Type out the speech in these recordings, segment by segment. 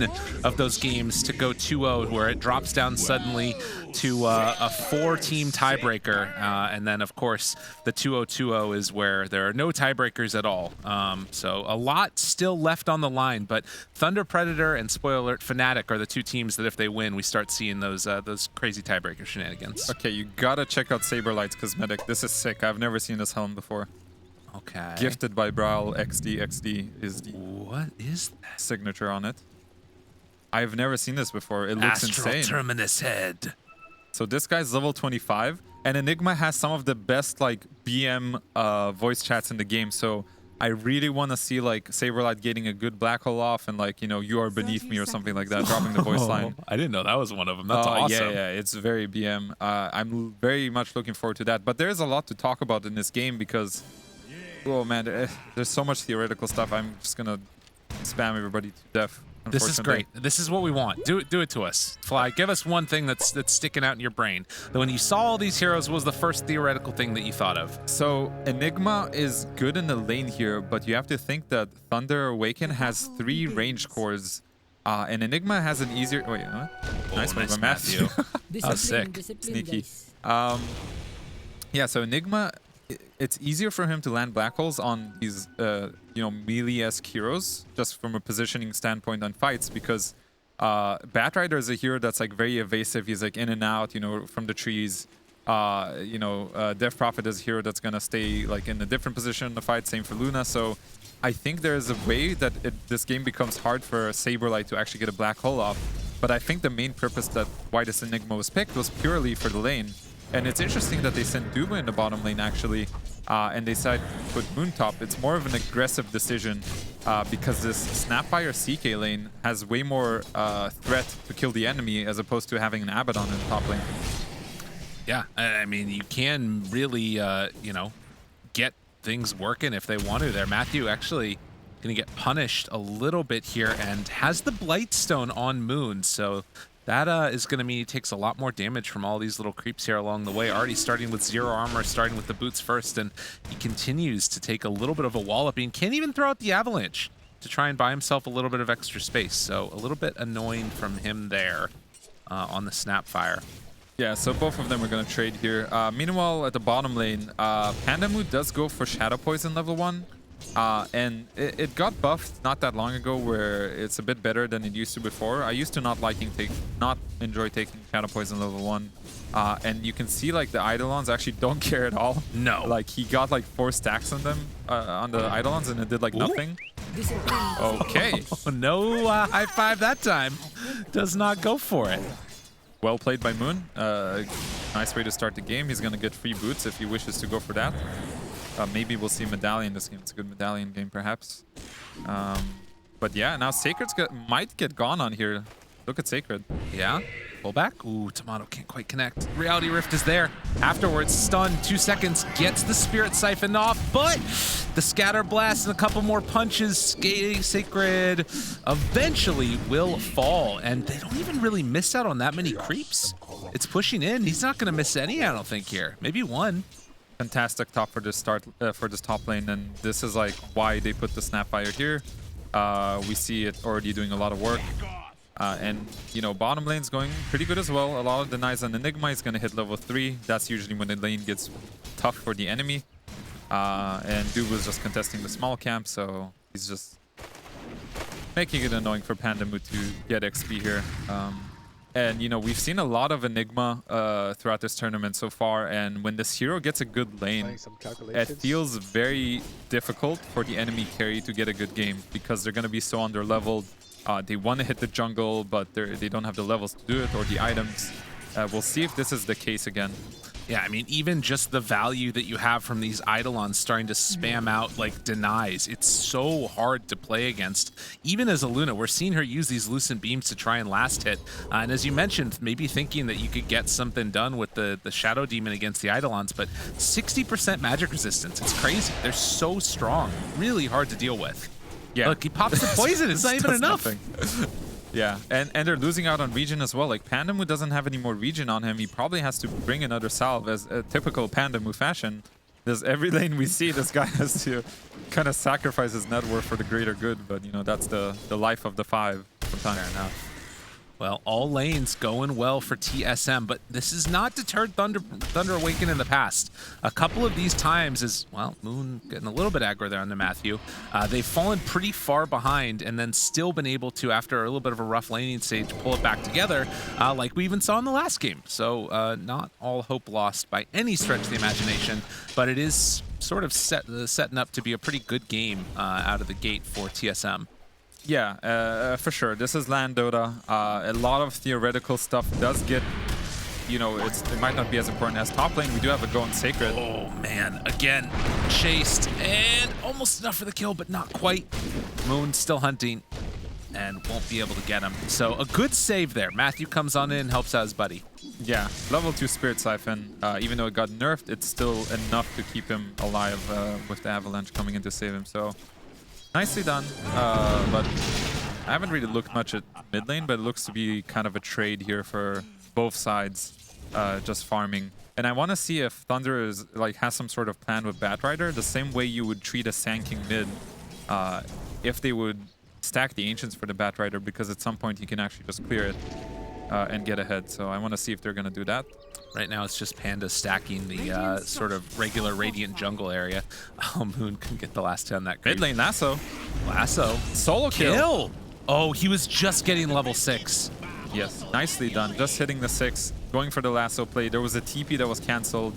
one of those games to go 2-0, where it drops down suddenly to a 4-team tiebreaker. And then, of course, the 2-0-2-0 is where there are no tiebreakers at all. So a lot still left on the line, but Thunder Predator and, spoiler alert, Fnatic are the two teams that if they win, we start seeing those crazy tiebreaker shenanigans. Okay, you gotta check out Saberlight's cosmetic. This is sick. I've never seen this helm before. Okay. Gifted by Brawl XD is the What is that? signature on it. I've never seen this before. It looks Astral insane. Terminus head. So this guy's level 25, and Enigma has some of the best like BM voice chats in the game. So I really want to see like Saberlight getting a good black hole off and like, you know, you are beneath me or something like that, dropping the voice line. I didn't know that was one of them. That's awesome. Yeah, it's very BM. I'm very much looking forward to that. But there's a lot to talk about in this game because, oh man, there's so much theoretical stuff. I'm just gonna spam everybody to death. This is great. This is what we want. Do it to us. Fly, give us one thing that's sticking out in your brain. That when you saw all these heroes, what was the first theoretical thing that you thought of? So Enigma is good in the lane here, but you have to think that Thunder Awaken has 3 range cores, and Enigma has an easier. Wait, huh? Nice move by Matthew. That was sick. Sneaky. Yeah, so Enigma, it's easier for him to land black holes on these, you know, melee-esque heroes, just from a positioning standpoint on fights, because Batrider is a hero that's like very evasive. He's like in and out, you know, from the trees. You know, Death Prophet is a hero that's gonna stay like in a different position in the fight. Same for Luna. So I think there is a way that this game becomes hard for Saberlight to actually get a black hole off. But I think the main purpose that why this Enigma was picked was purely for the lane. And it's interesting that they sent Duba in the bottom lane, actually, and they decided to put Moon top. It's more of an aggressive decision because this Snapfire CK lane has way more threat to kill the enemy as opposed to having an Abaddon in the top lane. Yeah, I mean, you can really, you know, get things working if they want to there. Matthew actually going to get punished a little bit here and has the Blightstone on Moon, so that is going to mean he takes a lot more damage from all these little creeps here along the way. Already starting with 0 armor, starting with the boots first, and he continues to take a little bit of a walloping. Can't even throw out the avalanche to try and buy himself a little bit of extra space. So a little bit annoying from him there on the Snapfire. Yeah, so both of them are going to trade here. Meanwhile, at the bottom lane, Pandamu does go for Shadow Poison level 1. And it got buffed not that long ago where it's a bit better than it used to before. I used to not enjoy taking Shadow Poison level 1. And you can see like the Eidolons actually don't care at all. No. Like he got like 4 stacks on them, on the Eidolons, and it did like nothing. Okay. Oh, no high five that time. Does not go for it. Well played by Moon. Nice way to start the game. He's going to get free boots if he wishes to go for that. Maybe we'll see Medallion this game. It's a good Medallion game, perhaps. But yeah, now Sacred's might get gone on here. Look at Sacred. Yeah. Pull back. Ooh, Tomato can't quite connect. Reality Rift is there. Afterwards, stun, 2 seconds, gets the Spirit Siphon off, but the Scatter Blast and a couple more punches, Sacred eventually will fall. And they don't even really miss out on that many creeps. It's pushing in. He's not going to miss any, I don't think, here. Maybe one. Fantastic top for this for this top lane, and this is like why they put the Snapfire here. We see it already doing a lot of work, and you know, bottom lane's going pretty good as well. A lot of denies on Enigma is going to hit level 3. That's usually when the lane gets tough for the enemy. And Dude was just contesting the small camp, so he's just making it annoying for Pandamu to get XP here. And, you know, we've seen a lot of Enigma throughout this tournament so far, and when this hero gets a good lane, it feels very difficult for the enemy carry to get a good game because they're going to be so under-leveled. They want to hit the jungle, but they don't have the levels to do it or the items. We'll see if this is the case again. Yeah, I mean, even just the value that you have from these Eidolons starting to spam out, like, denies. It's so hard to play against. Even as a Luna, we're seeing her use these Lucent Beams to try and last hit. And as you mentioned, maybe thinking that you could get something done with the Shadow Demon against the Eidolons, but 60% magic resistance. It's crazy. They're so strong. Really hard to deal with. Yeah. Look, he pops the poison. It's not even enough. Yeah, and they're losing out on regen as well. Like, Pandamu doesn't have any more regen on him. He probably has to bring another salve as a typical Pandamu fashion. There's every lane we see, this guy has to kind of sacrifice his net worth for the greater good. But, you know, that's the life of the 5 sometimes. Fair enough. Well, all lanes going well for TSM, but this has not deterred Thunder Awaken in the past. A couple of these times is, well, Moon getting a little bit aggro there on the Matthew. They've fallen pretty far behind and then still been able to, after a little bit of a rough laning stage, pull it back together, like we even saw in the last game. So not all hope lost by any stretch of the imagination, but it is sort of setting up to be a pretty good game out of the gate for TSM. Yeah, for sure. This is LAN Dota. A lot of theoretical stuff does get, you know, it might not be as important as top lane. We do have a go on Sacred. Oh, man. Again, chased and almost enough for the kill, but not quite. Moon still hunting and won't be able to get him. So a good save there. Matthew comes on in, helps out his buddy. Yeah, level 2 Spirit Siphon. Even though it got nerfed, it's still enough to keep him alive with the Avalanche coming in to save him. So nicely done, but I haven't really looked much at mid lane, but it looks to be kind of a trade here for both sides, just farming. And I want to see if Thunder is has some sort of plan with Batrider, the same way you would treat a Sanking mid if they would stack the Ancients for the Batrider, because at some point you can actually just clear it and get ahead. So I want to see if they're going to do that. Right now it's just Panda stacking the sort of regular Radiant jungle area. Oh, Moon can get the last hit on that creep. Mid lane lasso. Lasso. Solo kill. Oh, he was just getting level 6. Yes, nicely done. Just hitting the 6, going for the lasso play. There was a TP that was cancelled.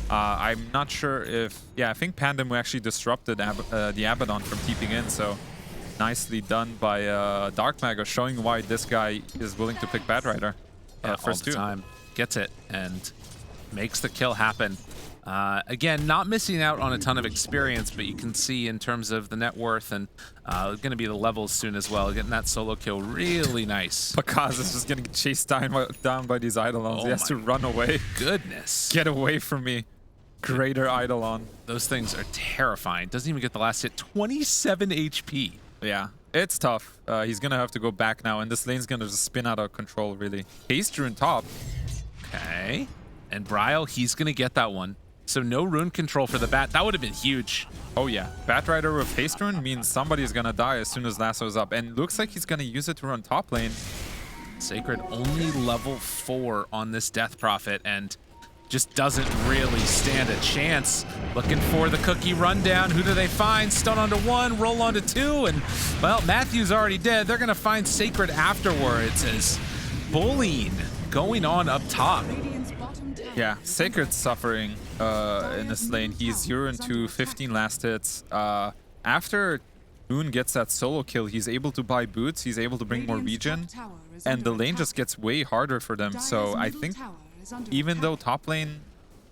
I'm not sure if... Yeah, I think Pandem actually disrupted the Abaddon from TPing in, so nicely done by Dark Mago, showing why this guy is willing to pick Batrider. First all the time. Gets it and makes the kill happen. Again, not missing out on a ton of experience, but you can see in terms of the net worth and going to be the levels soon as well. Getting that solo kill really nice. Pakaz is just getting chased down by these Eidolons. Oh, he has to run away. Goodness. Get away from me. Greater Eidolon. Those things are terrifying. Doesn't even get the last hit. 27 HP. Yeah, it's tough. He's going to have to go back now, and this lane's going to just spin out of control, really. Haste Rune top. Okay. And Bryle, he's going to get that one. So no rune control for the Bat. That would have been huge. Oh yeah. Batrider with Haste Rune means somebody's going to die as soon as Lasso's up. And looks like he's going to use it to run top lane. Sacred only level 4 on this Death Prophet and just doesn't really stand a chance. Looking for the cookie rundown. Who do they find? Stun onto 1, roll onto 2, and, well, Matthew's already dead. They're going to find Sacred afterwards as bullying going on up top. Yeah, Sacred's suffering in this lane. He's 0 into 15 last hits. After Moon gets that solo kill, he's able to buy boots, he's able to bring more regen, and the lane just gets way harder for them. So I think even though top lane,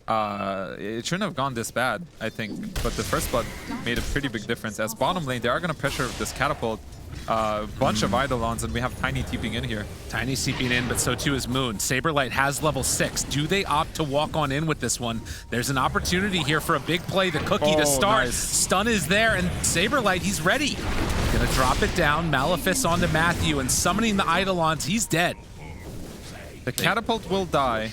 it shouldn't have gone this bad, I think, but the first blood made a pretty big difference. As bottom lane, they are going to pressure this catapult. Bunch of Eidolons, and we have Tiny TPing in here. Tiny seeping in, but so too is Moon. Saberlight has level 6. Do they opt to walk on in with this one? There's an opportunity here for a big play. The cookie to start. Nice. Stun is there, and Saberlight, he's ready. Gonna drop it down. Malefice onto Matthew, and summoning the Eidolons. He's dead. The catapult will die,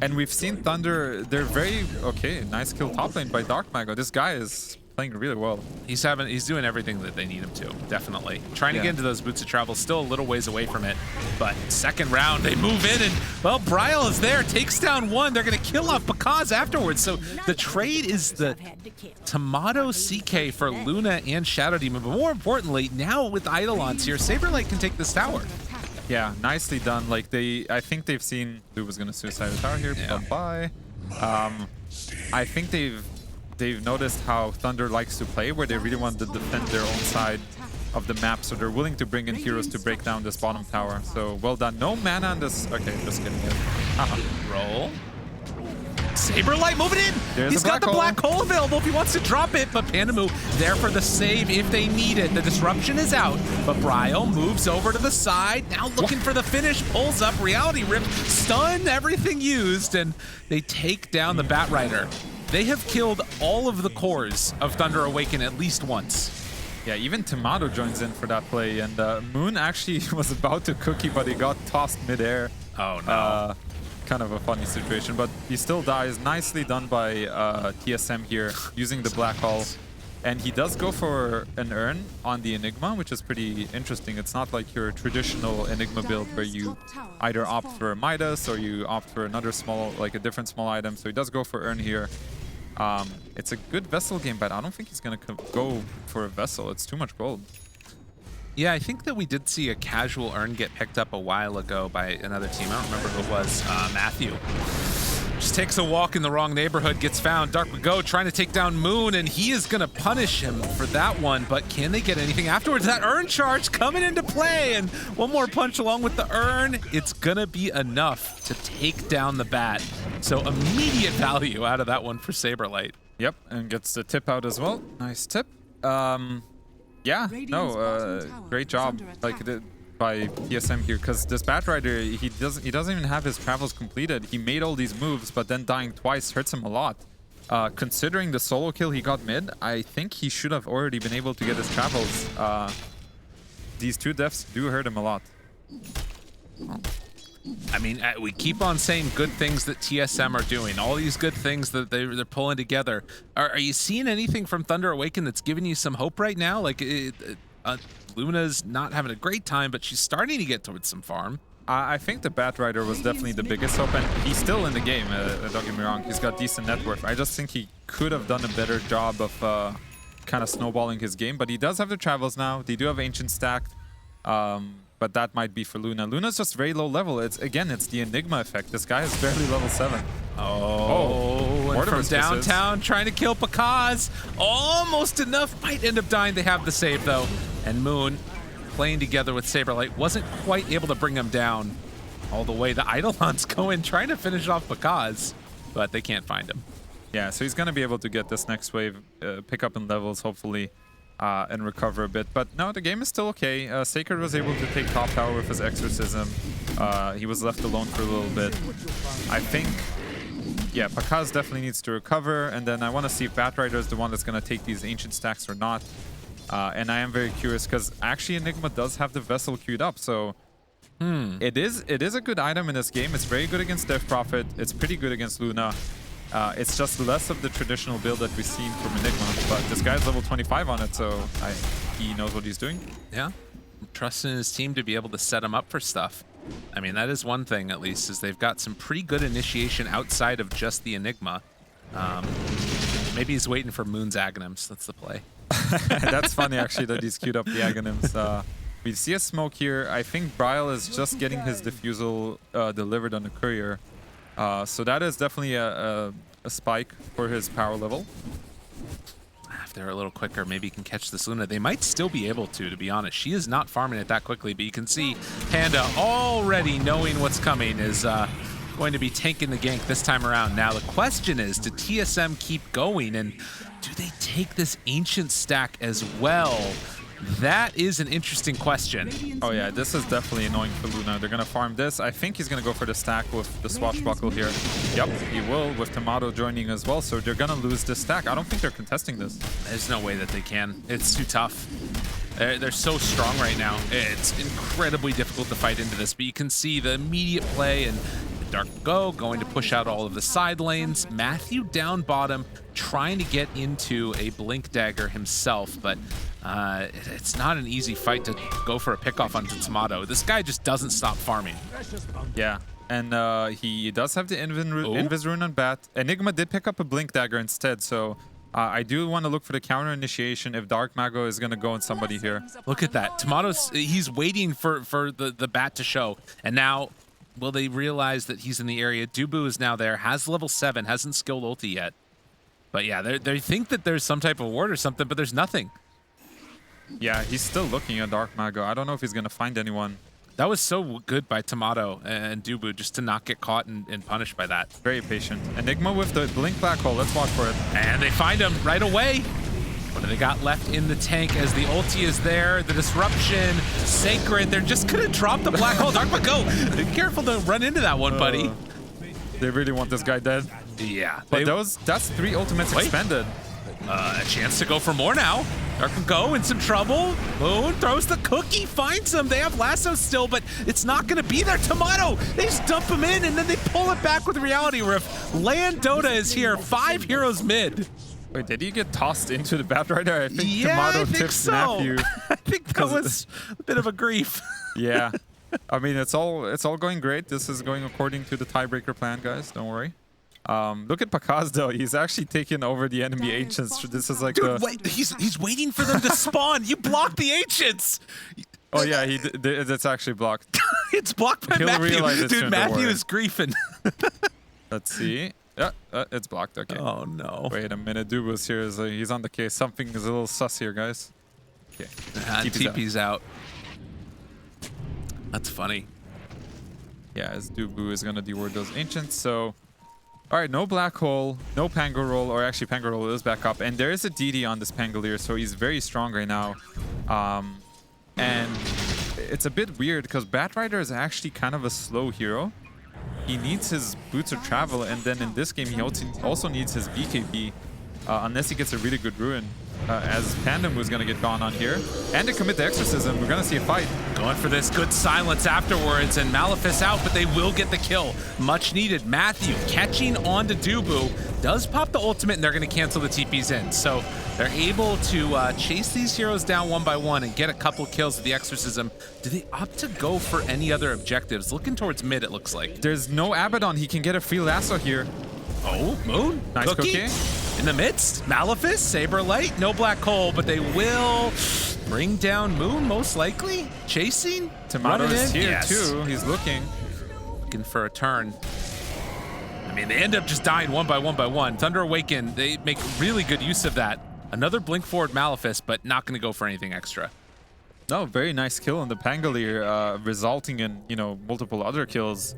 and we've seen Thunder. They're very okay. Nice kill top lane by Dark Mago. This guy is playing really well. He's doing everything that they need him to, definitely. Trying to get into those boots of travel, still a little ways away from it. But second round, they move in and, well, Bryle is there, takes down 1. They're going to kill off Pakaz afterwards. So the trade is the Tomato CK for Luna and Shadow Demon. But more importantly, now with Eidolons here, Saberlight can take this tower. Yeah, nicely done. Like I think they've seen Lou was going to suicide the tower here. Yeah. Bye. I think they've noticed how Thunder likes to play, where they really want to defend their own side of the map, so they're willing to bring in heroes to break down this bottom tower. So well done. No mana on this. Okay, just kidding. Roll. Saberlight moving in. He's got the black hole available if he wants to drop it, but Pandamu there for the save if they need it. The disruption is out, but Bryle moves over to the side, now looking for the finish, pulls up, Reality Rip, stun, everything used, and they take down the Batrider. They have killed all of the cores of Thunder Awaken at least once. Yeah, even Tomato joins in for that play, and Moon actually was about to cookie, but he got tossed midair. Oh no. Kind of a funny situation, but he still dies. Nicely done by TSM here, using the black hole. And he does go for an Urn on the Enigma, which is pretty interesting. It's not like your traditional Enigma build where you either opt for a Midas or you opt for another small, like a different small item. So he does go for Urn here. It's a good Vessel game, but I don't think he's going to go for a Vessel. It's too much gold. Yeah, I think that we did see a casual Urn get picked up a while ago by another team. I don't remember who it was. Matthew. Just takes a walk in the wrong neighborhood, gets found. Dark Go trying to take down Moon, and he is going to punish him for that one. But can they get anything afterwards? That Urn charge coming into play, and one more punch along with the Urn. It's going to be enough to take down the Bat. So immediate value out of that one for Saberlight. Yep, and gets the tip out as well. Nice tip. Yeah, no, great job by TSM here, because this Batrider, he doesn't even have his travels completed. He made all these moves, but then dying twice hurts him a lot. Considering the solo kill he got mid, I think he should have already been able to get his travels. These 2 deaths do hurt him a lot. I mean, we keep on saying good things that TSM are doing. All these good things that they're pulling together. Are you seeing anything from Thunder Awaken that's giving you some hope right now? Like, Luna's not having a great time, but she's starting to get towards some farm. I think the Batrider was definitely the biggest hope, and he's still in the game, don't get me wrong. He's got decent net worth. I just think he could have done a better job of kind of snowballing his game, but he does have the travels now. They do have Ancient stacked. But that might be for Luna. Luna's just very low level. It's the Enigma effect. This guy is barely level 7. And from downtown trying to kill Pakaz. Almost enough. Might end up dying. They have the save though. And Moon playing together with Saberlight wasn't quite able to bring him down all the way. The Eidolons go in trying to finish off Pakaz, but they can't find him. Yeah, so he's going to be able to get this next wave, pick up in levels, hopefully. And recover a bit. But no, the game is still okay. Sacred was able to take top tower with his Exorcism. He was left alone for a little bit. I think, yeah, Pakaz definitely needs to recover. And then I want to see if Batrider is the one that's going to take these Ancient stacks or not. And I am very curious because actually Enigma does have the Vessel queued up. So it is a good item in this game. It's very good against Death Prophet. It's pretty good against Luna. It's just less of the traditional build that we've seen from Enigma, but this guy's level 25 on it, so he knows what he's doing. Yeah, trusting his team to be able to set him up for stuff. I mean, that is one thing, at least, is they've got some pretty good initiation outside of just the Enigma. Maybe he's waiting for Moon's Aghanims. That's the play. That's funny, actually, that he's queued up the Aghanims. We see a smoke here. I think Bryle is just getting his Diffusal delivered on the courier. So that is definitely a spike for his power level. If they're a little quicker, maybe he can catch this Luna. They might still be able to be honest. She is not farming it that quickly, but you can see Panda already knowing what's coming is going to be tanking the gank this time around. Now the question is, do TSM keep going, and do they take this Ancient stack as well? That is an interesting question. Oh yeah, this is definitely annoying for Luna. They're gonna farm this. I think he's gonna go for the stack with the Swashbuckle here. Yep, he will, with Tomato joining as well, so they're gonna lose this stack. I don't think they're contesting this. There's no way that they can. It's too tough. They're so strong right now. It's incredibly difficult to fight into this, but you can see the immediate play and Dark Go going to push out all of the side lanes. Matthew down bottom trying to get into a Blink Dagger himself, but it's not an easy fight to go for a pickoff on Tomato. This guy just doesn't stop farming. Yeah, and he does have the Invis Rune on Bat. Enigma did pick up a Blink Dagger instead, so I do want to look for the counter initiation if Dark Mago is going to go on somebody here. Look at that. Tomato's, he's waiting for the Bat to show, and now will they realize that he's in the area? Dubu is now there, has level 7, hasn't skilled ulti yet. But yeah, they think that there's some type of ward or something, but there's nothing. Yeah, he's still looking at Dark Mago. I don't know if he's going to find anyone. That was so good by Tomato and Dubu just to not get caught and punished by that. Very patient. Enigma with the Blink Black Hole. Let's watch for it. And they find him right away. What do they got left in the tank as the ulti is there? The Disruption, Sacred. They're just going to drop the Black Hole. Dark Mago, be careful to run into that one, buddy. They really want this guy dead. Yeah. But that's 3 ultimates expended. A chance to go for more now. Dark Go in some trouble. Moon throws the cookie, finds him. They have lasso still, but it's not going to be there. Tomato, they just dump him in, and then they pull it back with Reality Rift. Land Dota is here, 5 heroes mid. Wait, did he get tossed into the Batrider? I think Yeah, I Tomato think tipped so. Matthew. I think that was a bit of a grief. Yeah. I mean, it's all going great. This is going according to the tiebreaker plan, guys. Don't worry. Look at Pakaz though. He's actually taken over the enemy ancients. This is like Dude, wait, he's waiting for them to spawn. You blocked the ancients. Oh yeah, it's actually blocked. It's blocked by He'll realize Matthew. it Dude, soon, don't Matthew worry. is griefing. Let's see. Yeah, it's blocked. Okay. Oh no. Wait a minute. Dubu's here. He's on the case. Something is a little sus here, guys. Okay. TP's out. That's funny. Yeah, as Dubu is gonna deward those ancients. So, all right, no black hole, no Pangolier, or actually Pangolier is back up, and there is a DD on this Pangolier, so he's very strong right now. And it's a bit weird because Batrider is actually kind of a slow hero. He needs his boots of travel, and then in this game he also needs his BKB, unless he gets a really good ruin. As Pandem was gonna get gone on here, and to commit the exorcism, we're gonna see a fight. Going for this good silence afterwards, and Malefice out, but they will get the kill. Much needed. Matthew catching on to Dubu, does pop the ultimate, and they're going to cancel the TPs in. So they're able to chase these heroes down one by one and get a couple kills with the exorcism. Do they opt to go for any other objectives? Looking towards mid, it looks like. There's no Abaddon. He can get a free lasso here. Oh, Moon. Nice cookie. In the midst, Malefice, Saberlight, no black hole, but they will bring down Moon, most likely. Chasing. Tomato is here yes. too. He's looking For a turn. I mean, they end up just dying one by one. Thunder Awaken, they make really good use of that. Another blink forward Malefice, but not going to go for anything extra. No, very nice kill on the Pangolier, resulting in, multiple other kills.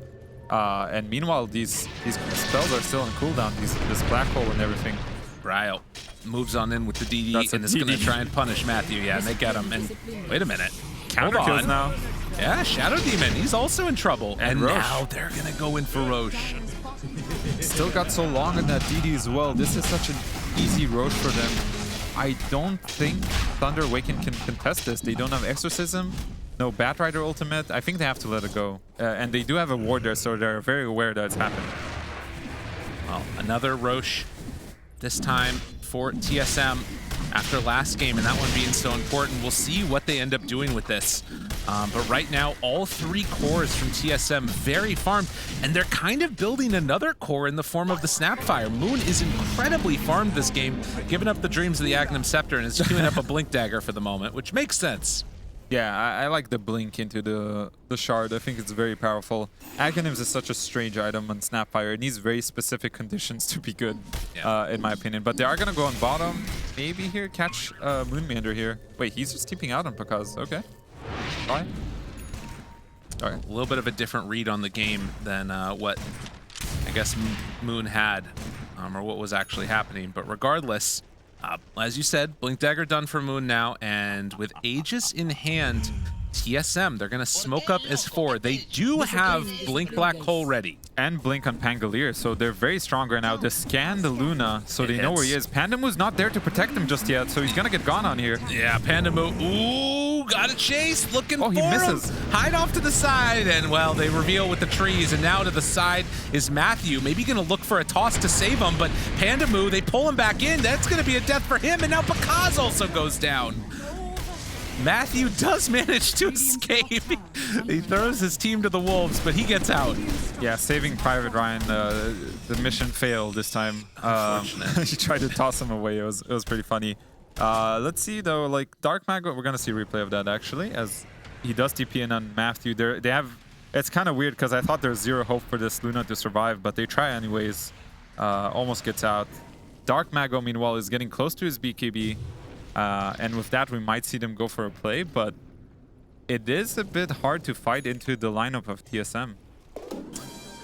And meanwhile, these spells are still on cooldown, this black hole and everything. Ryle moves on in with the DD That's and is going to try and punish Matthew. Yeah, and they get him. And wait a minute. Counter Hold kills on. now. Yeah, Shadow Demon, he's also in trouble. And Roche. now they're going to go in for Roche. Still got so long on that DD as well. This is such an easy Roche for them. I don't think Thunder Awaken can contest this. They don't have Exorcism, no Batrider ultimate. I think they have to let it go. And they do have a ward there, so they're very aware that it's happened. Well, another Roche, this time for TSM after last game, and that one being so important. We'll see what they end up doing with this. But right now, all three cores from TSM very farmed, and they're kind of building another core in the form of the Snapfire. Moon is incredibly farmed this game, giving up the dreams of the Agnum Scepter, and is queuing up a Blink Dagger for the moment, which makes sense. Yeah, I like the blink into the shard. I think it's very powerful. Aghanims is such a strange item on Snapfire. It needs very specific conditions to be good, in my opinion. But they are going to go on bottom. Maybe here, catch Moonmeander here. Wait, he's just TPing out on Pakaz. Okay. Fine. All right. A little bit of a different read on the game than what I guess Moon had, or what was actually happening. But regardless, as you said, Blink Dagger done for Moon now, and with Aegis in hand, TSM, they're going to smoke up as 4. They do have Blink Black Hole ready. And Blink on Pangolier, so they're very strong right now. They scan the Luna, so they know where he is. Pandamu's not there to protect him just yet, so he's going to get gone on here. Yeah, Pandamu, ooh, got a chase, looking for he misses. him. Hide off to the side, and well, they reveal with the trees, and now to the side is Matthew. Maybe going to look for a toss to save him, but Pandamu, they pull him back in. That's going to be a death for him, and now Pakaz also goes down. Matthew does manage to escape. He throws his team to the wolves, but he gets out. Yeah, saving Private Ryan. The mission failed this time. He tried to toss him away. It was pretty funny. Let's see though. Like Dark Mag, we're gonna see a replay of that actually, as he does TP in on Matthew. They have. It's kind of weird because I thought there's zero hope for this Luna to survive, but they try anyways. Almost gets out. Dark Mago, meanwhile, is getting close to his BKB. And with that, we might see them go for a play, but it is a bit hard to fight into the lineup of TSM.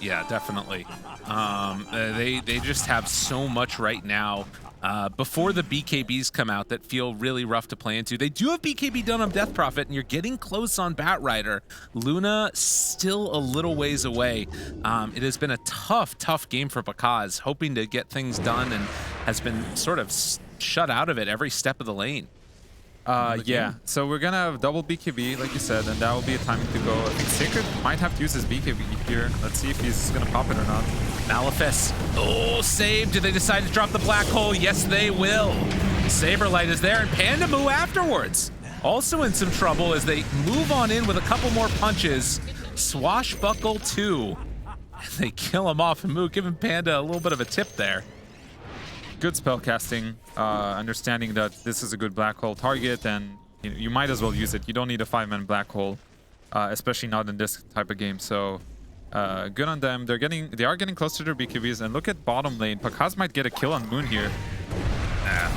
Yeah, definitely. They just have so much right now before the BKBs come out that feel really rough to play into. They do have BKB done on Death Prophet, and you're getting close on Batrider. Luna still a little ways away. It has been a tough game for Pakaz, hoping to get things done, and has been sort of shut out of it every step of the lane. Yeah, so we're gonna have double BKB, like you said, and that will be a timing to go. I think Sacred might have to use his BKB here. Let's see if he's gonna pop it or not. Malefus. Oh, save. Do they decide to drop the black hole? Yes, they will. Saberlight is there, and Panda Moo afterwards. Also in some trouble as they move on in with a couple more punches. Swashbuckle 2. They kill him off, and Moo giving Panda a little bit of a tip there. Good spell casting, understanding that this is a good black hole target, and you might as well use it. You don't need a 5-man black hole, especially not in this type of game. So good on them. They are getting close to their BKBs, and look at bottom lane. Pakaz might get a kill on Moon here.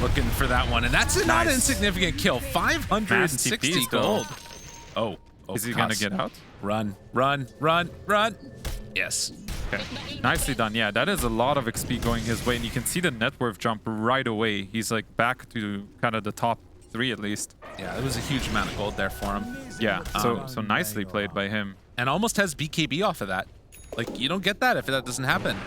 Looking for that one, and that's a not insignificant kill. 560 gold. Oh, is he gonna get out? Run, run, run, run. Yes. Okay. Nicely done. Yeah, that is a lot of XP going his way, and you can see the net worth jump right away. He's like back to kind of the top 3 at least. Yeah, it was a huge amount of gold there for him. Yeah, so nicely played by him. And almost has BKB off of that. Like, you don't get that if that doesn't happen.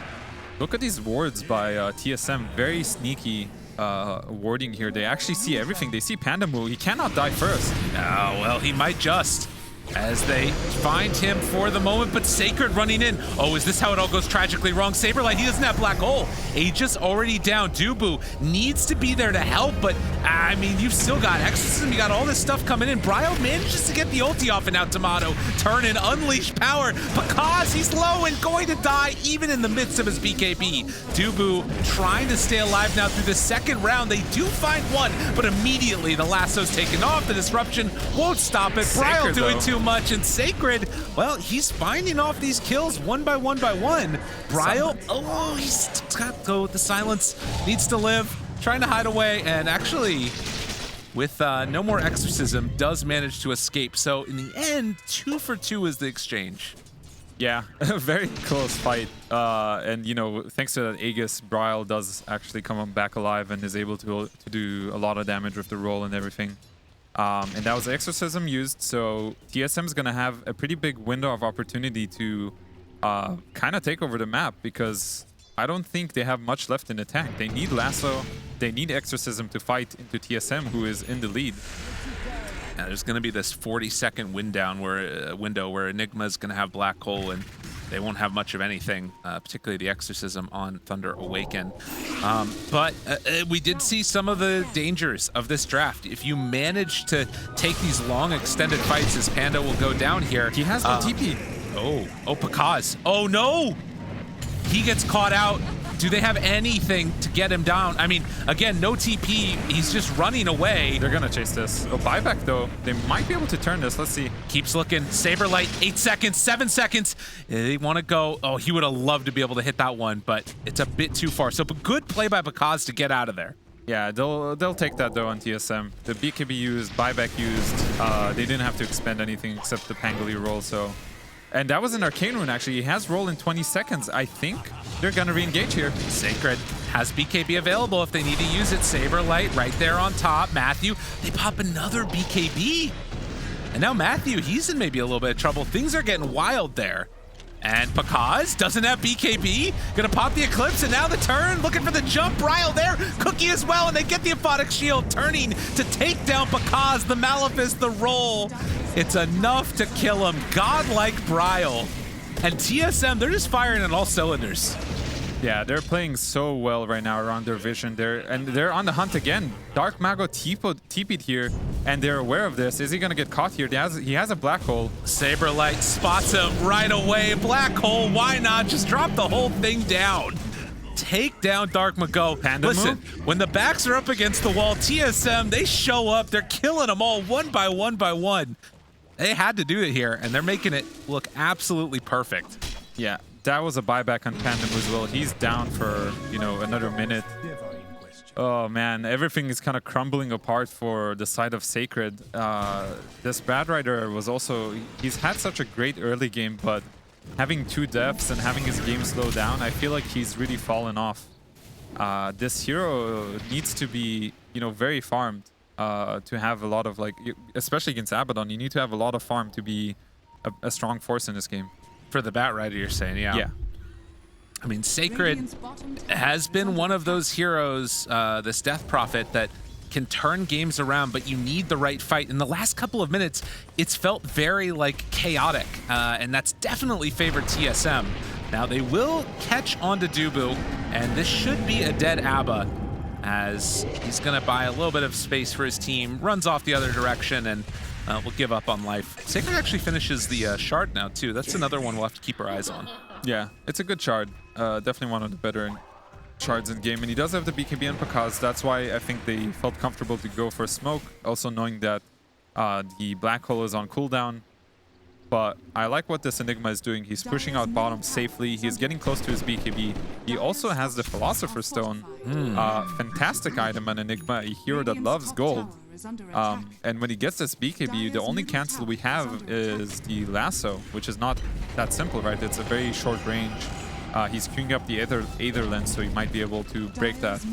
Look at these wards by TSM. Very sneaky warding here. They actually see everything. They see Panda Moo. He cannot die first. Oh, well, he might just. As they find him for the moment, but Sacred running in. Oh, is this how it all goes tragically wrong? Saberlight, he doesn't have black hole. Aegis already down. Dubu needs to be there to help, but I mean, you've still got Exorcism, you got all this stuff coming in. Bryo manages to get the ulti off, and now Tomato turn and unleash power because he's low and going to die even in the midst of his BKB. Dubu trying to stay alive now through the second round. They do find one, but immediately the lasso's taken off. The disruption won't stop it. Bryo doing too much, and Sacred, well, he's finding off these kills one by one by one. Bryo, oh, he's got to go with the silence, needs to live, trying to hide away, and actually, with no more Exorcism, does manage to escape. So in the end, 2 for 2 is the exchange. Yeah, a very close fight. And, you know, thanks to that Aegis, Bryle does actually come back alive and is able to do a lot of damage with the roll and everything. And that was Exorcism used, so TSM is going to have a pretty big window of opportunity to kind of take over the map, because I don't think they have much left in attack. They need Lasso, they need Exorcism to fight into TSM, who is in the lead. Yeah, there's going to be this 40-second window where Enigma is going to have Black Hole, and they won't have much of anything, particularly the Exorcism on Thunder Awaken. But we did see some of the dangers of this draft. If you manage to take these long, extended fights, as Panda will go down here. He has no TP. Oh, Pakaz. Oh, no! He gets caught out. Do they have anything to get him down? I mean, again, no TP. He's just running away. They're going to chase this. Oh, buyback, though. They might be able to turn this. Let's see. Keeps looking. Saberlight, 8 seconds, 7 seconds. They want to go. Oh, he would have loved to be able to hit that one, but it's a bit too far. So good play by Pakaz to get out of there. Yeah, they'll take that, though, on TSM. The BKB used, buyback used. They didn't have to expend anything except the Pangoli roll, so... And that was an Arcane Rune, actually. He has roll in 20 seconds. I think they're going to re-engage here. Sacred has BKB available if they need to use it. Saberlight right there on top. Matthew, they pop another BKB. And now Matthew, he's in maybe a little bit of trouble. Things are getting wild there. And Pakaz doesn't have BKB. Gonna pop the Eclipse, and now the turn. Looking for the jump. Bryle there. Cookie as well, and they get the Aphotic Shield. Turning to take down Pakaz. The Malefice, the roll. It's enough to kill him. Godlike Bryle. And TSM, they're just firing on all cylinders. Yeah, they're playing so well right now around their vision. They're on the hunt again. Dark Mago TP'd here, and they're aware of this. Is he gonna get caught here? He has a black hole. Saberlight spots him right away. Black hole, why not? Just drop the whole thing down. Take down Dark Mago. Panda Listen, move? when the backs are up against the wall, TSM, they show up. They're killing them all one by one by one. They had to do it here, and they're making it look absolutely perfect. Yeah. That was a buyback on Panda as well. He's down for, you know, another minute. Oh, man. Everything is kind of crumbling apart for the side of Sacred. This Bad Rider was also... He's had such a great early game, but having 2 deaths and having his game slow down, I feel like he's really fallen off. This hero needs to be, you know, very farmed to have a lot of, like... Especially against Abaddon, you need to have a lot of farm to be a strong force in this game. For the Bat Rider, you're saying, yeah. Yeah. I mean, Sacred has been one of those heroes, this Death Prophet, that can turn games around, but you need the right fight. In the last couple of minutes, it's felt very like chaotic, and that's definitely favored TSM. Now they will catch onto Dubu, and this should be a dead ABBA, as he's gonna buy a little bit of space for his team, runs off the other direction, and will give up on life. Sacred actually finishes the shard now too. That's another one we'll have to keep our eyes on. Yeah, it's a good shard. Definitely one of the better shards in game, and he does have the BKB and Pakaz. That's why I think they felt comfortable to go for smoke, also knowing that the black hole is on cooldown. But I like what this Enigma is doing. He's pushing out bottom safely. He's getting close to his BKB. He also has the Philosopher's Stone. Fantastic item on Enigma, a hero that loves gold. And when he gets this BKB, the only cancel we have is the lasso, which is not that simple, right? It's a very short range. He's queuing up the Aether Lens, so he might be able to break that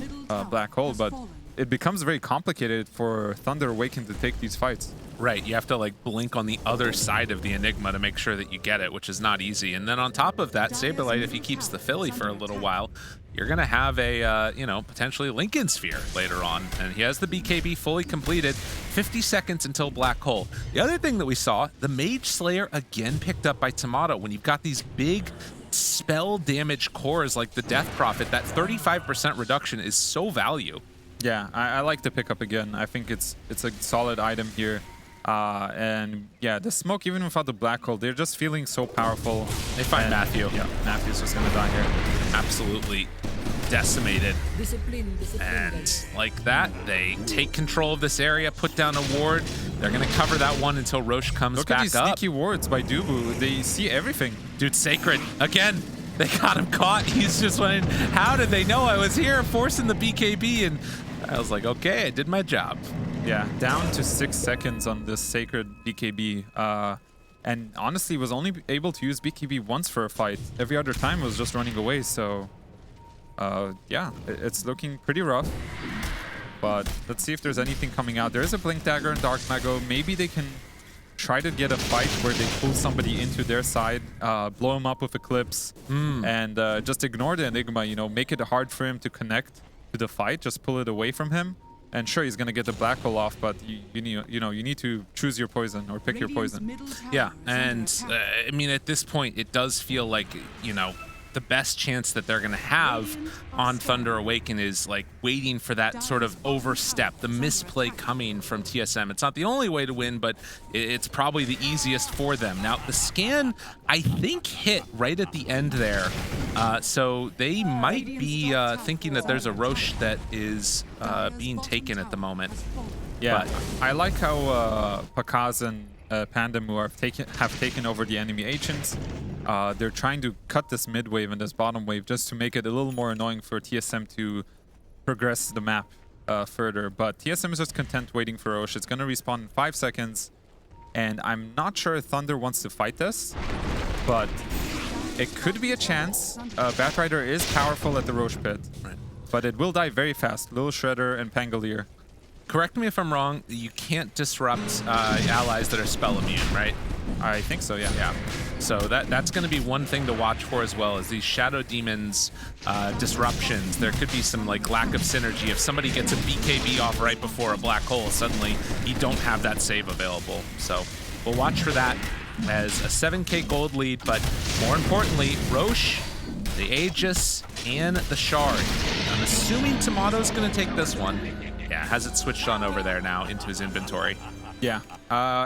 black hole. But it becomes very complicated for Thunder Awaken to take these fights. Right, you have to like blink on the other side of the Enigma to make sure that you get it, which is not easy. And then on top of that, Saberlight, if he keeps the Philly for a little while, you're gonna have a, you know, potentially Lincoln Sphere later on. And he has the BKB fully completed, 50 seconds until Black Hole. The other thing that we saw, the Mage Slayer again picked up by Tomato. When you've got these big spell damage cores like the Death Prophet, that 35% reduction is so value. Yeah, I like the pickup again. I think it's a solid item here. And yeah, the smoke, even without the black hole, they're just feeling so powerful. They find Matthew. Yeah, Matthew's just gonna die here. Absolutely decimated. And like that, they take control of this area, put down a ward. They're gonna cover that one until Roche comes Look back at these up. sneaky wards by Dubu. They see everything. Dude, Sacred, again, they got him caught. He's just wondering, how did they know I was here, forcing the BKB? And I was like, okay, I did my job. Yeah, down to 6 seconds on this Sacred BKB. And honestly, was only able to use BKB once for a fight. Every other time was just running away, so... yeah, it's looking pretty rough. But let's see if there's anything coming out. There is a Blink Dagger and Dark Mago. Maybe they can try to get a fight where they pull somebody into their side, blow him up with Eclipse, and just ignore the Enigma, you know, make it hard for him to connect to the fight, just pull it away from him. And sure, he's gonna get the black hole off, but you need to choose your poison or pick your poison. Yeah, and I mean, at this point, it does feel like, you know, the best chance that they're gonna have on Thunder Awaken is like waiting for that sort of overstep, the misplay coming from TSM. It's not the only way to win, but it's probably the easiest for them. Now, the scan, I think, hit right at the end there. So they might be thinking that there's a Roche that is being taken at the moment. Yeah, but I like how Pakaz and Pandamu have taken over the enemy agents. They're trying to cut this mid wave and this bottom wave just to make it a little more annoying for TSM to progress the map further. But TSM is just content waiting for Roche. It's going to respawn in 5 seconds. And I'm not sure Thunder wants to fight this, but it could be a chance. Batrider is powerful at the Roche pit, but it will die very fast. Lil Shredder and Pangolier. Correct me if I'm wrong, you can't disrupt allies that are spell immune, right? I think so, yeah. Yeah. So that's going to be one thing to watch for as well, as these Shadow Demons disruptions. There could be some like lack of synergy. If somebody gets a BKB off right before a black hole, suddenly you don't have that save available. So we'll watch for that as a 7k gold lead, but more importantly, Roche, the Aegis, and the Shard. I'm assuming Tomato's going to take this one. Yeah, has it switched on over there now into his inventory. Yeah,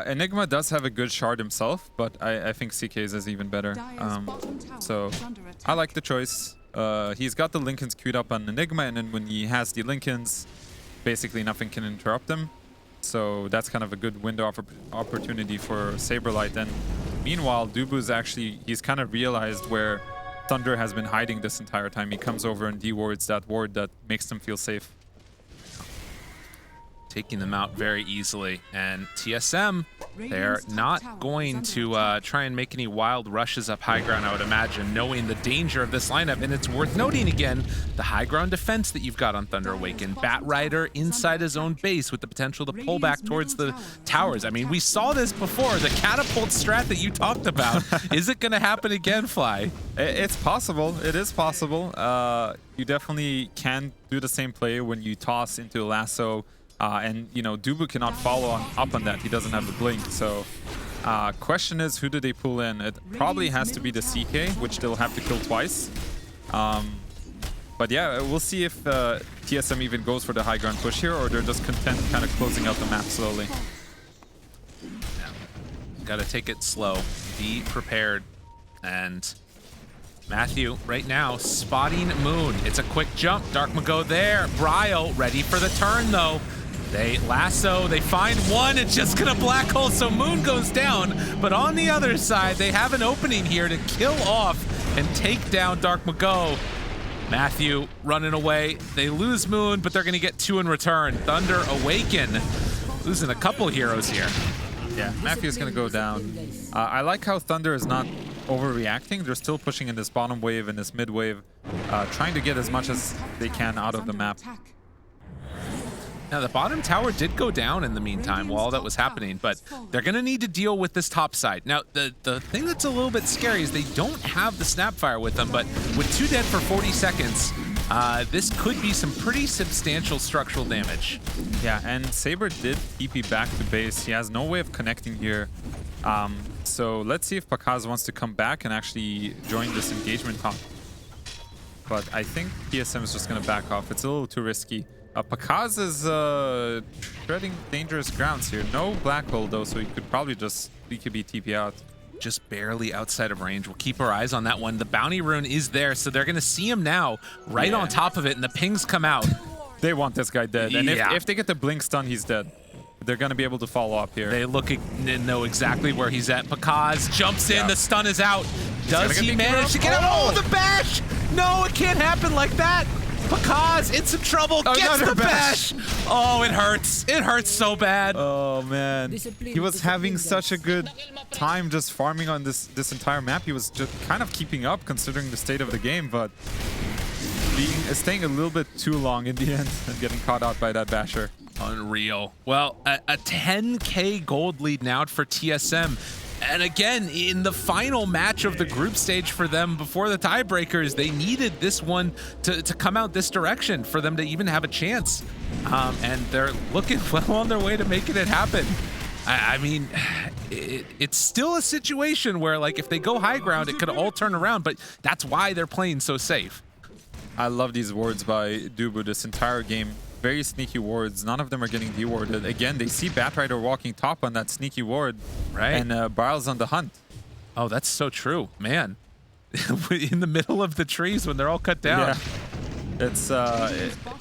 Enigma does have a good shard himself, but I think CK's is even better. So I like the choice. He's got the Lincolns queued up on Enigma, and then when he has the Lincolns, basically nothing can interrupt him. So that's kind of a good window of opportunity for Saberlight. And meanwhile, Dubu's actually, he's kind of realized where Thunder has been hiding this entire time. He comes over and dewards that ward that makes them feel safe. Taking them out very easily. And TSM, they're not going to try and make any wild rushes up high ground, I would imagine, knowing the danger of this lineup. And it's worth noting again, the high ground defense that you've got on Thunder Awaken. Batrider inside his own base with the potential to pull back towards the towers. I mean, we saw this before, the catapult strat that you talked about. Is it going to happen again, Fly? It's possible. It is possible. You definitely can do the same play when you toss into a lasso And, you know, Dubu cannot follow up on that. He doesn't have the blink. So, question is, who do they pull in? It probably has to be the CK, which they'll have to kill twice. But yeah, we'll see if TSM even goes for the high ground push here, or they're just content kind of closing out the map slowly. Yeah. Gotta take it slow. Be prepared. And Matthew, right now, spotting Moon. It's a quick jump. Dark Mago there. Bryle ready for the turn, though. They lasso, they find one, it's just gonna black hole, so Moon goes down. But on the other side, they have an opening here to kill off and take down Dark Mago. Matthew running away. They lose Moon, but they're gonna get 2 in return. Thunder, Awaken, losing a couple heroes here. Yeah, Matthew's gonna go down. I like how Thunder is not overreacting. They're still pushing in this bottom wave and this mid wave, trying to get as much as they can out of the map. Now, the bottom tower did go down in the meantime while that was happening, but they're going to need to deal with this top side. Now, the thing that's a little bit scary is they don't have the Snapfire with them, but with 2 dead for 40 seconds, this could be some pretty substantial structural damage. Yeah, and Saber did TP back to base. He has no way of connecting here. So let's see if Pakaz wants to come back and actually join this engagement top. But I think TSM is just going to back off. It's a little too risky. Pakaz is treading dangerous grounds here. No black hole though, so he could probably just BKB TP out. Just barely outside of range. We'll keep our eyes on that one. The bounty rune is there, so they're going to see him now right on top of it, and the pings come out. They want this guy dead. And if they get the blink stun, he's dead. They're going to be able to follow up here. They look and know exactly where he's at. Pakaz jumps in. The stun is out. Does he manage to get out? Oh, the bash! No, it can't happen like that. Pakaz in some trouble, gets the bash. Oh, it hurts. It hurts so bad. Oh, man. He was having such a good time just farming on this entire map. He was just kind of keeping up considering the state of the game, but staying a little bit too long in the end and getting caught out by that basher. Unreal. Well, a 10K gold lead now for TSM. And again, in the final match of the group stage for them before the tiebreakers, they needed this one to come out this direction for them to even have a chance. And they're looking well on their way to making it happen. I mean, it's still a situation where, like, if they go high ground, it could all turn around, but that's why they're playing so safe. I love these wards by Dubu this entire game. Very sneaky wards. None of them are getting dewarded. Again, they see Batrider walking top on that sneaky ward. Right. And Bryle's on the hunt. Oh, that's so true. Man. In the middle of the trees when they're all cut down. Yeah.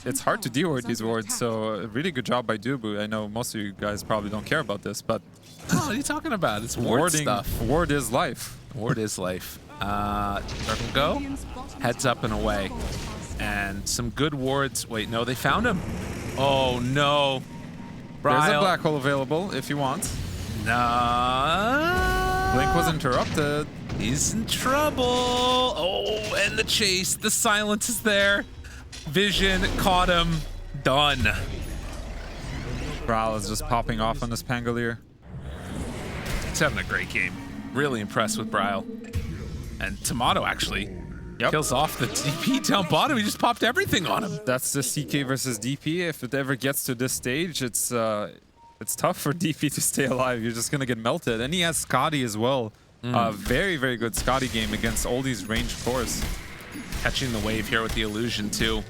It's hard to deward these wards, so really good job by Dubu. I know most of you guys probably don't care about this, but... Oh, what are you talking about? It's ward stuff. Ward is life. Ward is life. Go. Heads up and away. And some good wards. Wait, no, they found him. Oh, no. Bryle. There's a black hole available if you want. No. Blink was interrupted. He's in trouble. Oh, and the chase. The silence is there. Vision caught him. Done. Bryle is just popping off on this Pangolier. He's having a great game. Really impressed with Bryle. And Tomato actually kills off the DP down bottom. He just popped everything on him. That's the CK versus DP. If it ever gets to this stage, it's tough for DP to stay alive. You're just gonna get melted. And he has Scotty as well. Very, very good Scotty game against all these ranged cores. Catching the wave here with the illusion too.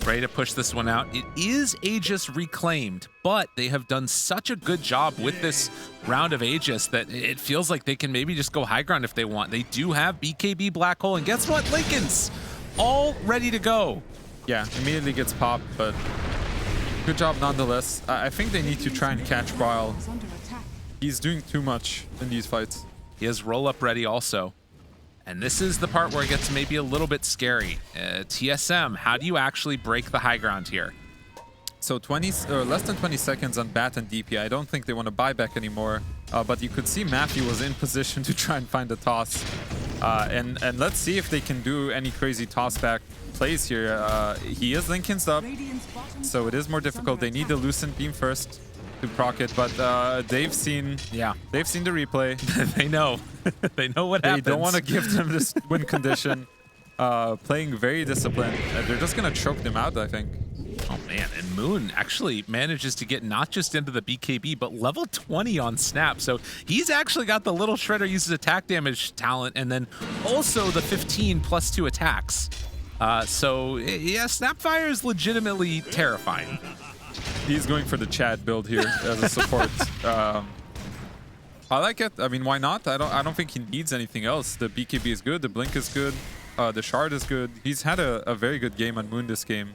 Ready to push this one out. It is Aegis reclaimed, but they have done such a good job with this round of Aegis that it feels like they can maybe just go high ground if they want. They do have BKB Black Hole, and guess what? Lincoln's all ready to go. Yeah, immediately gets popped, but good job nonetheless. I think they need to try and catch Bryle. He's doing too much in these fights. He has roll up ready also. And this is the part where it gets maybe a little bit scary. TSM, how do you actually break the high ground here? So 20 or less than 20 seconds on Bat and DP. I don't think they want to buy back anymore. But you could see Matthew was in position to try and find a toss. And let's see if they can do any crazy toss back plays here. He is Lincoln's up, so it is more difficult. They need the Lucent Beam first to proc it, but they've seen the replay. They know. They know what happens. They don't want to give them this win condition. Playing very disciplined. They're just gonna choke them out, I think. Oh man, and Moon actually manages to get not just into the BKB, but level 20 on Snap. So he's actually got the little Shredder uses attack damage talent, and then also the 15 plus 2 attacks. So yeah, Snapfire is legitimately terrifying. He's going for the Chad build here as a support. I like it. I mean, why not? I don't think he needs anything else. The BKB is good. The Blink is good. The Shard is good. He's had a very good game on Moon this game.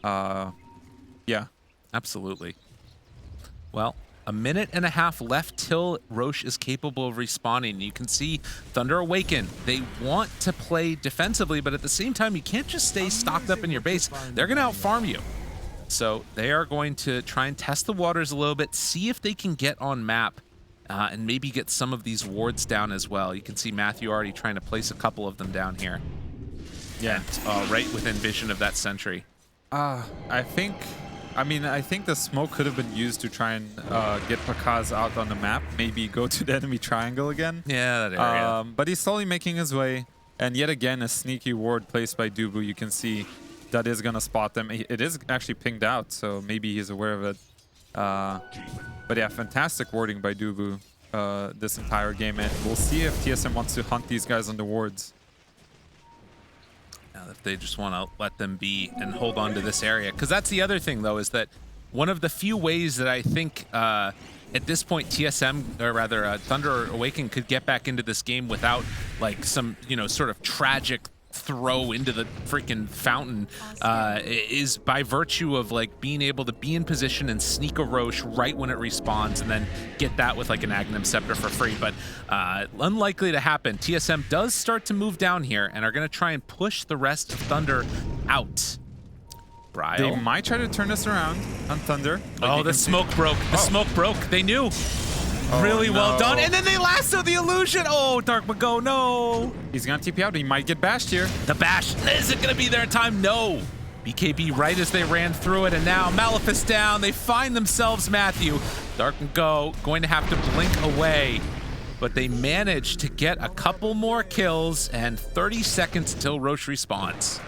Yeah. Absolutely. Well, a minute and a half left till Roche is capable of respawning. You can see Thunder Awaken. They want to play defensively, but at the same time, you can't just stay stocked up in your base. They're going to out-farm you. So they are going to try and test the waters a little bit, see if they can get on map, and maybe get some of these wards down as well. You can see Matthew already trying to place a couple of them down here. Yeah. And, right within vision of that sentry. I think the smoke could have been used to try and get Pakaz out on the map. Maybe go to the enemy triangle again. Yeah, that area. But he's slowly making his way. And yet again, a sneaky ward placed by Dubu. You can see that is going to spot them. It is actually pinged out, so maybe he's aware of it. But yeah, fantastic warding by Dubu this entire game. And we'll see if TSM wants to hunt these guys on the wards. If they just want to let them be and hold on to this area. Because that's the other thing, though, is that one of the few ways that I think at this point TSM, or rather Thunder Awaken, could get back into this game without like some, sort of tragic throw into the freaking fountain is by virtue of like being able to be in position and sneak a Roche right when it respawns and then get that with like an Agnum Scepter for free. But unlikely to happen. TSM does start to move down here and are going to try and push the rest of Thunder out. Bryle. They might try to turn this around on Thunder. Oh, the smoke broke. The smoke broke. They knew. Really well done. And then they lasso the illusion. Oh, Dark Mago, no. He's going to TP out. He might get bashed here. The bash. Is it going to be there in time? No. BKB right as they ran through it. And now Malefic's down. They find themselves Matthew. Dark Mago going to have to blink away. But they manage to get a couple more kills and 30 seconds until Roche respawns.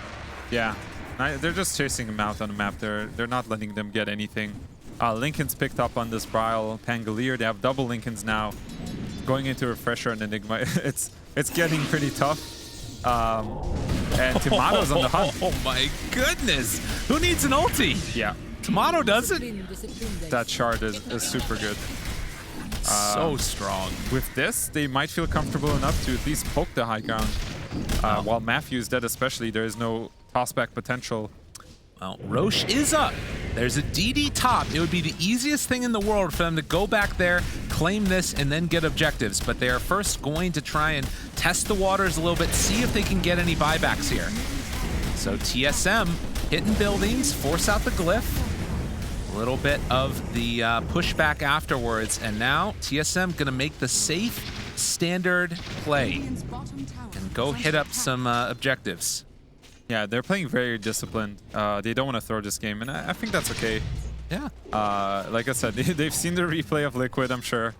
Yeah. They're just chasing him out on the map. They're not letting them get anything. Lincoln's picked up on this Bryle Pangolier. They have double Lincolns now. Going into Refresher and Enigma, it's getting pretty tough. And Tomato's on the hunt. Oh my goodness! Who needs an ulti? Yeah. Tomato does it. That shard is super good. So strong. With this, they might feel comfortable enough to at least poke the high ground. While Matthew's dead especially, there is no tossback potential. Well, Roche is up. There's a DD top. It would be the easiest thing in the world for them to go back there, claim this, and then get objectives. But they are first going to try and test the waters a little bit, see if they can get any buybacks here. So TSM hitting buildings, force out the glyph. A little bit of the pushback afterwards. And now TSM going to make the safe, standard play and go hit up some objectives. Yeah, they're playing very disciplined. They don't want to throw this game, and I think that's okay. Yeah. Like I said, they've seen the replay of Liquid, I'm sure.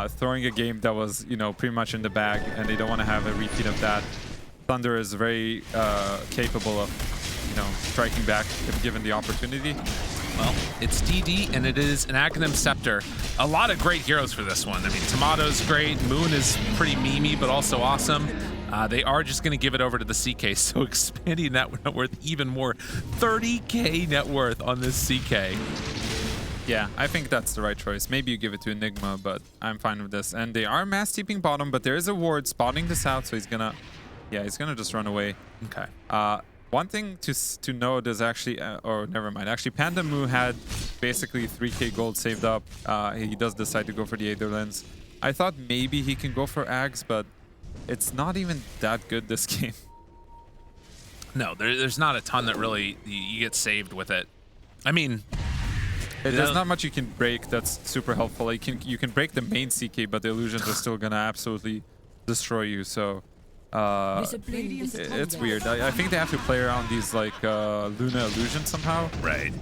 Throwing a game that was, pretty much in the bag, and they don't want to have a repeat of that. Thunder is very capable of, striking back if given the opportunity. Well, it's DD, and it is an Agnum Scepter. A lot of great heroes for this one. I mean, Tomato's great. Moon is pretty memey, but also awesome. They are just going to give it over to the CK, so expanding that net worth even more. 30K net worth on this CK. Yeah, I think that's the right choice. Maybe you give it to Enigma, but I'm fine with this. And they are mass TPing bottom, but there is a ward spotting this out, so he's gonna just run away. Okay. One thing to note is actually, or never mind, actually Panda Moo had basically 3K gold saved up. He does decide to go for the Aether Lens. I thought maybe he can go for Ags, but it's not even that good this game. No, there's not a ton that really you get saved with it. I mean, there's not much you can break that's super helpful. You can break the main CK, but the illusions are still gonna absolutely destroy you. So it's weird. I think they have to play around these like Luna illusions somehow. Right.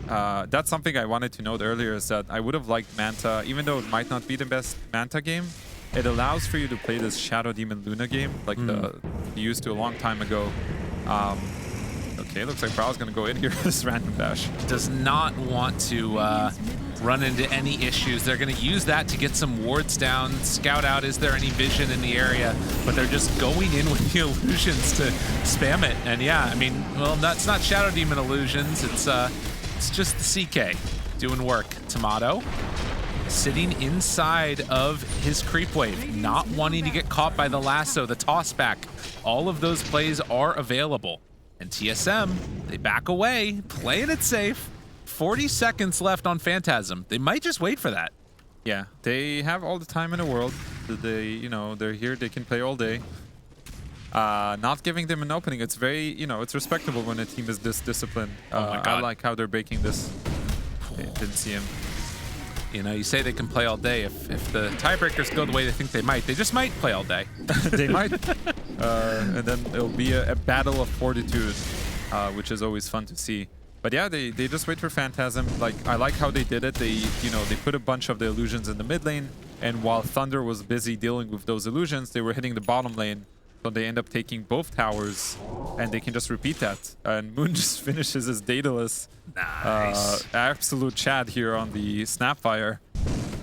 That's something I wanted to note earlier, is that I would have liked Manta, even though it might not be the best Manta game. It allows for you to play this Shadow Demon Luna game like you used to a long time ago. Okay, Okay, looks like Brow's gonna go in here. This random dash. Does not want to run into any issues. They're going to use that to get some wards down, scout out is there any vision in the area, but they're just going in with the illusions to spam it. And yeah, I mean, well, that's not Shadow Demon illusions. It's just the CK doing work. Tomato sitting inside of his creep wave, not wanting to get caught by the lasso, the toss back. All of those plays are available. And TSM, they back away, playing it safe. 40 seconds left on Phantasm. They might just wait for that. Yeah, they have all the time in the world. They, you know, they're here. They can play all day. Not giving them an opening. It's very, you know, it's respectable when a team is this disciplined. Oh my God. I like how they're breaking this. Didn't see him. You know, you say they can play all day. If the tiebreakers go the way they think they might, they just might play all day. They might. And then it'll be a battle of fortitude, which is always fun to see. But yeah, they just wait for Phantasm. Like, I like how they did it. They, you know, they put a bunch of the illusions in the mid lane, and while Thunder was busy dealing with those illusions, they were hitting the bottom lane. So they end up taking both towers, and they can just repeat that. And Moon just finishes his Daedalus. Nice. Absolute Chad here on the Snapfire.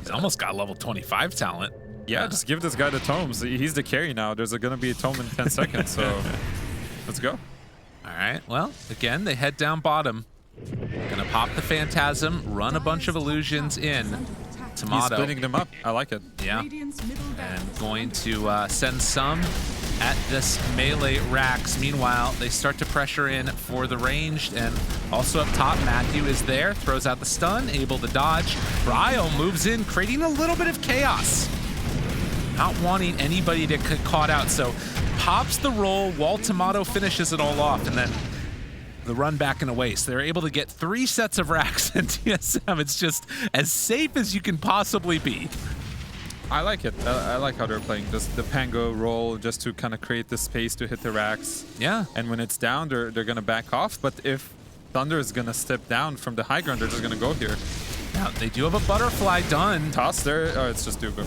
He's almost got level 25 talent. Yeah, just give this guy the tomes. He's the carry now. There's going to be a tome in 10 seconds, so let's go. All right, well, again, they head down bottom. Gonna pop the Phantasm, run a bunch of illusions in. Tomato. He's splitting them up. I like it. Yeah. And going to send some at this melee Rax. Meanwhile, they start to pressure in for the ranged, and also up top, Matthew is there, throws out the stun, able to dodge. Bryle moves in, creating a little bit of chaos. Not wanting anybody to get caught out, so pops the roll while Tomato finishes it all off, and then the run back in a waste. They're able to get 3 sets of racks in TSM. It's just as safe as you can possibly be. I like it. I like how they're playing just the Pango roll just to kind of create the space to hit the racks. Yeah. And when it's down, they're going to back off. But if Thunder is going to step down from the high ground, they're just going to go here. Now, they do have a butterfly done. Toss there. Oh, it's just Dubu.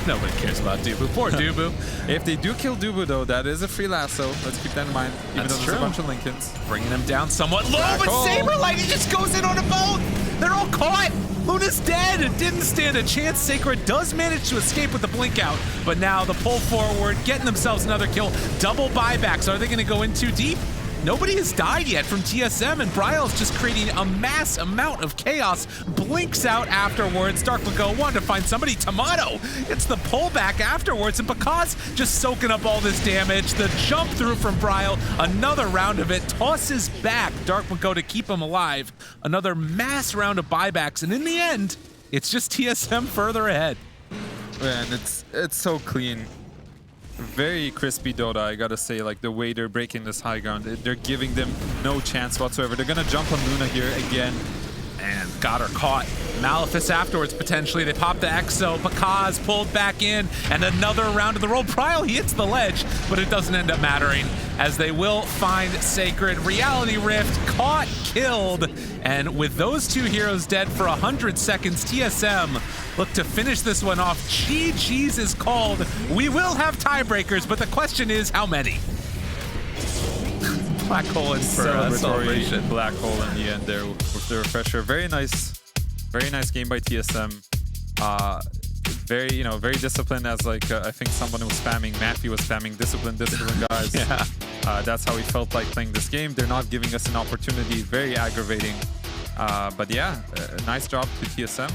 Nobody cares about Dubu. Poor Dubu. If they do kill Dubu, though, that is a free lasso. Let's keep that in mind. Even though there's a bunch of Lincolns. Bringing him down somewhat low, Black but hole. Saberlight, he just goes in on a boat. They're all caught. Luna's dead. Didn't stand a chance. Sacred does manage to escape with the blink out, but now the pull forward, getting themselves another kill. Double buybacks. Are they going to go in too deep? Nobody has died yet from TSM, and Bryle's just creating a mass amount of chaos. Blinks out afterwards. Dark would go one to find somebody. Tomato, it's the pullback afterwards, and Bakaz just soaking up all this damage. The jump through from Bryle, another round of it, tosses back. Dark would go to keep him alive. Another mass round of buybacks, and in the end, it's just TSM further ahead. Man, it's so clean. Very crispy Dota, I gotta say, like the way they're breaking this high ground. They're giving them no chance whatsoever. They're gonna jump on Luna here again. And got her caught. Malefice afterwards, potentially. They pop the Exo. Bakaz pulled back in, and another round of the roll. Bryle, he hits the ledge, but it doesn't end up mattering, as they will find Sacred. Reality Rift, caught, killed, and with those two heroes dead for 100 seconds, TSM look to finish this one off. GG's is called. We will have tiebreakers, but the question is, how many? Black hole in for celebration. Black hole in the end there with the refresher. Very nice game by TSM. Very, very disciplined, as like I think someone was spamming. Matthew was spamming discipline guys. Yeah. That's how he felt like playing this game. They're not giving us an opportunity. Very aggravating. But yeah, nice job to TSM.